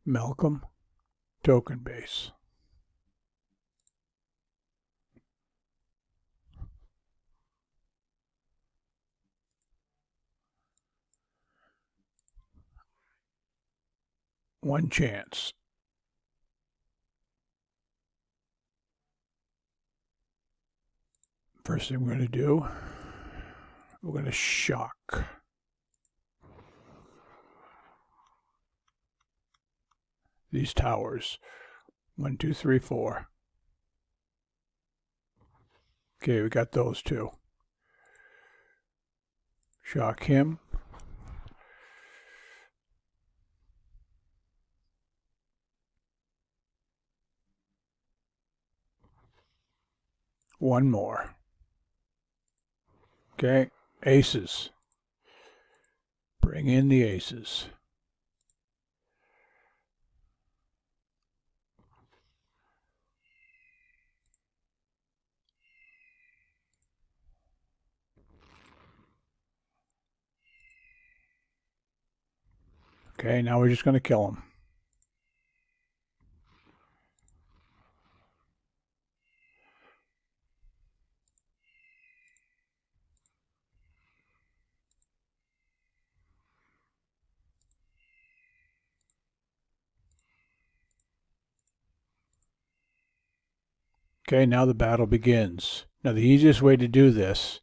Malcolm token base. One chance. First thing we're going to do, we're going to shock. These towers. 1, 2, 3, 4. Okay, we got those two. Shock him. One more. Okay, aces. Bring in the aces. Okay, now we're just going to kill him. Okay, now the battle begins. Now the easiest way to do this,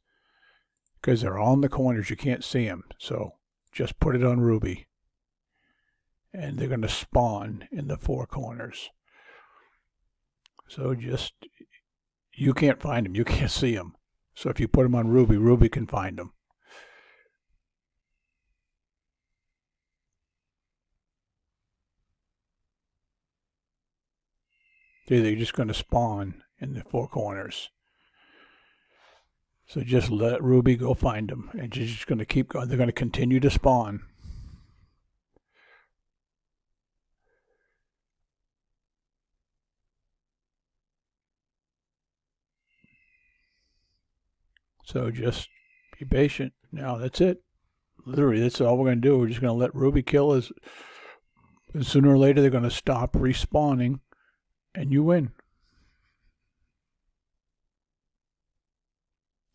because they're all in the corners, you can't see them, so just put it on Ruby. And they're going to spawn in the 4 corners. So just, you can't find them, you can't see them. So if you put them on Ruby, Ruby can find them. See, they're just going to spawn in the 4 corners. So just let Ruby go find them. And you're just going to keep going. They're going to continue to spawn. So just be patient. Now that's it. Literally, that's all we're going to do. We're just going to let Ruby kill us. And sooner or later, they're going to stop respawning. And you win.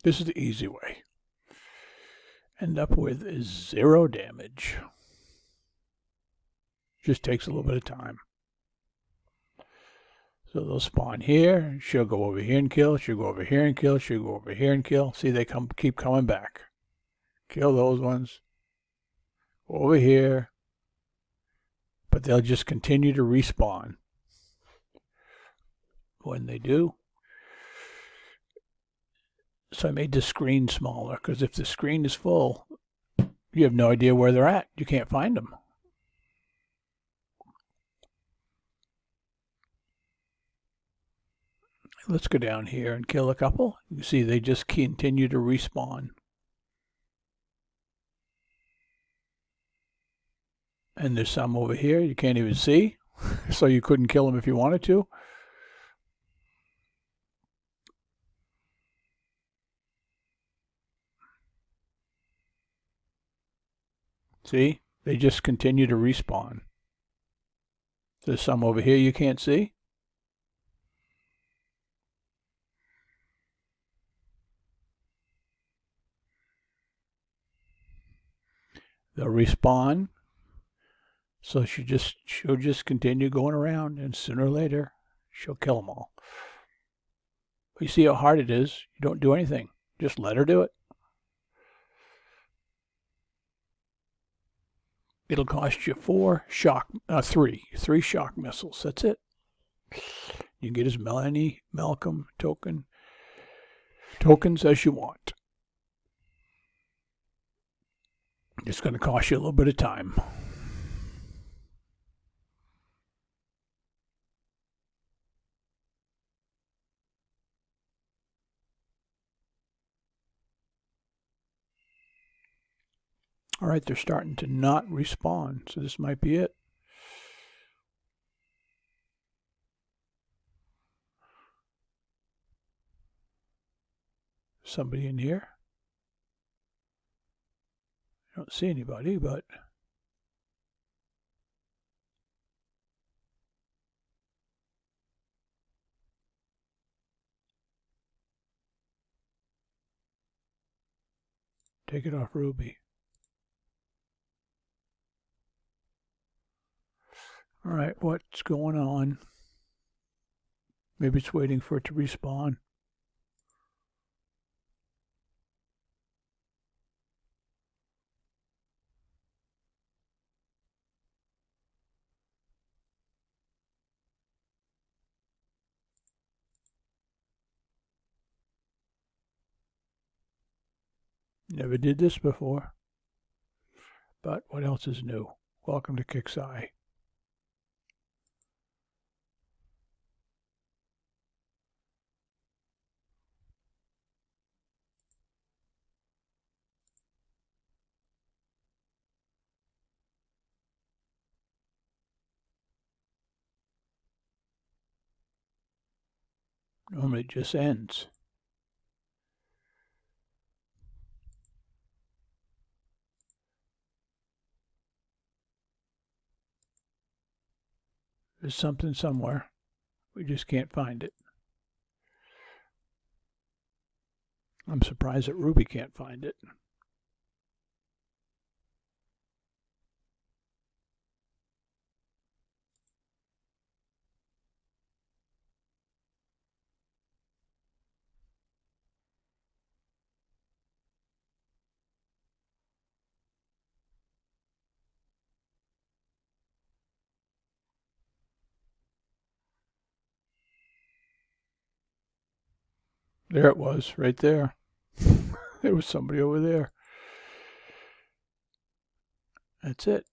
This is the easy way. End up with 0 damage. Just takes a little bit of time. So they'll spawn here. She'll go over here and kill. She'll go over here and kill. She'll go over here and kill. See, they keep coming back. Kill those ones. Over here. But they'll just continue to respawn. When they do. So I made the screen smaller, because if the screen is full, you have no idea where they're at. You can't find them. Let's go down here and kill a couple. You see they just continue to respawn. And there's some over here you can't even see, so you couldn't kill them if you wanted to. See, they just continue to respawn. There's some over here you can't see. They'll respawn. So she'll just continue going around, and sooner or later, she'll kill them all. But you see how hard it is? You don't do anything. Just let her do it. It'll cost you 3 shock missiles. That's it. You can get as many Malcolm tokens as you want. It's going to cost you a little bit of time. All right, they're starting to not respawn, so this might be it. Somebody in here? I don't see anybody, but Take it off Ruby. All right, what's going on? Maybe it's waiting for it to respawn. Never did this before. But what else is new? Welcome to KIXEYE. Normally it just ends. There's something somewhere. We just can't find it. I'm surprised that Ruby can't find it. There it was, right there. There was somebody over there. That's it.